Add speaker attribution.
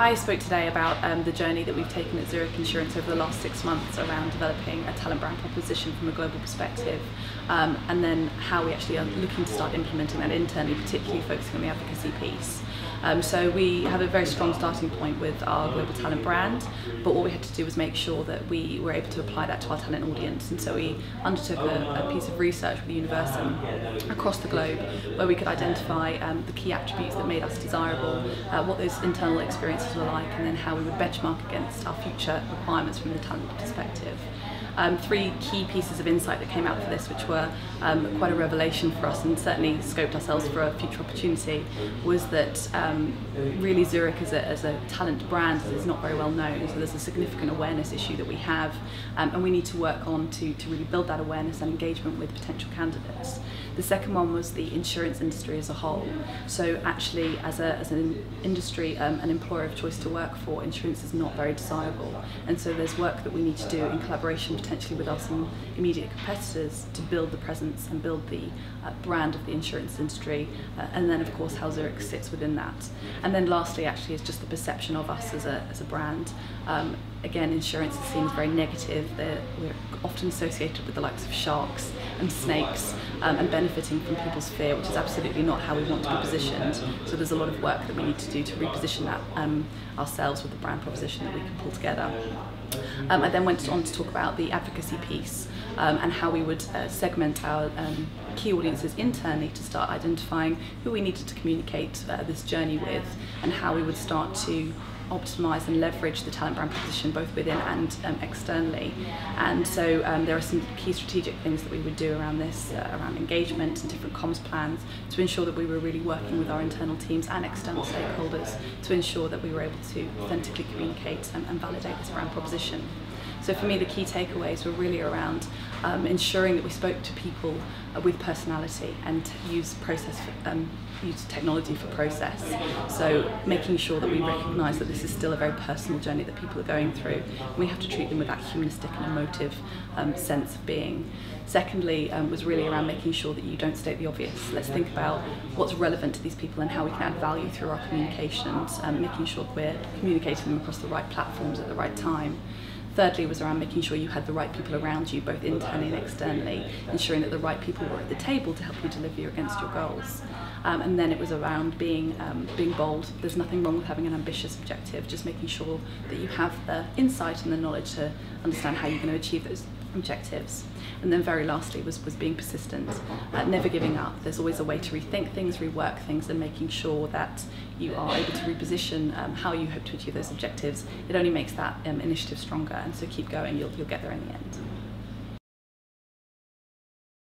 Speaker 1: I spoke today about the journey that we've taken at Zurich Insurance over the last 6 months around developing a talent brand proposition from a global perspective, and then how we actually are looking to start implementing that internally, particularly focusing on the advocacy piece. So we have a very strong starting point with our global talent brand, but what we had to do was make sure that we were able to apply that to our talent audience, and so we undertook a piece of research with the university across the globe where we could identify the key attributes that made us desirable, what those internal experiences were like, and then how we would benchmark against our future requirements from the talent perspective. 3 key pieces of insight that came out for this, which were quite a revelation for us and certainly scoped ourselves for a future opportunity, was that really Zurich as a talent brand is not very well known, so there's a significant awareness issue that we have, and we need to work on to really build that awareness and engagement with potential candidates. The second one was the insurance industry as a whole. So actually as an industry, an employer of choice to work for, insurance is not very desirable, and so there's work that we need to do in collaboration potentially with our some immediate competitors to build the presence and build the brand of the insurance industry, and then of course how Zurich sits within that. And then lastly actually is just the perception of us as a brand. Again, insurance is seen as very negative. We're often associated with the likes of sharks and snakes, and benefiting from people's fear, which is absolutely not how we want to be positioned. So there's a lot of work that we need to do to reposition that ourselves with the brand proposition that we can pull together. I then went on to talk about the advocacy piece, and how we would segment our key audiences internally to start identifying who we needed to communicate this journey with, and how we would start to optimise and leverage the talent brand proposition both within and externally. And so there are some key strategic things that we would do around this, around engagement and different comms plans, to ensure that we were really working with our internal teams and external stakeholders to ensure that we were able to authentically communicate and validate this brand proposition. So for me, the key takeaways were really around ensuring that we spoke to people with personality and use technology for process. So making sure that we recognise that this is still a very personal journey that people are going through. We have to treat them with that humanistic and emotive sense of being. Secondly, was really around making sure that you don't state the obvious. Let's think about what's relevant to these people and how we can add value through our communications, making sure that we're communicating them across the right platforms at the right time. Thirdly was around making sure you had the right people around you, both internally and externally, ensuring that the right people were at the table to help you deliver against your goals. And then it was around being bold. There's nothing wrong with having an ambitious objective, just making sure that you have the insight and the knowledge to understand how you're going to achieve those objectives. And then very lastly was being persistent, never giving up. There's always a way to rethink things, rework things, and making sure that you are able to reposition how you hope to achieve those objectives. It only makes that initiative stronger, and so keep going, you'll get there in the end.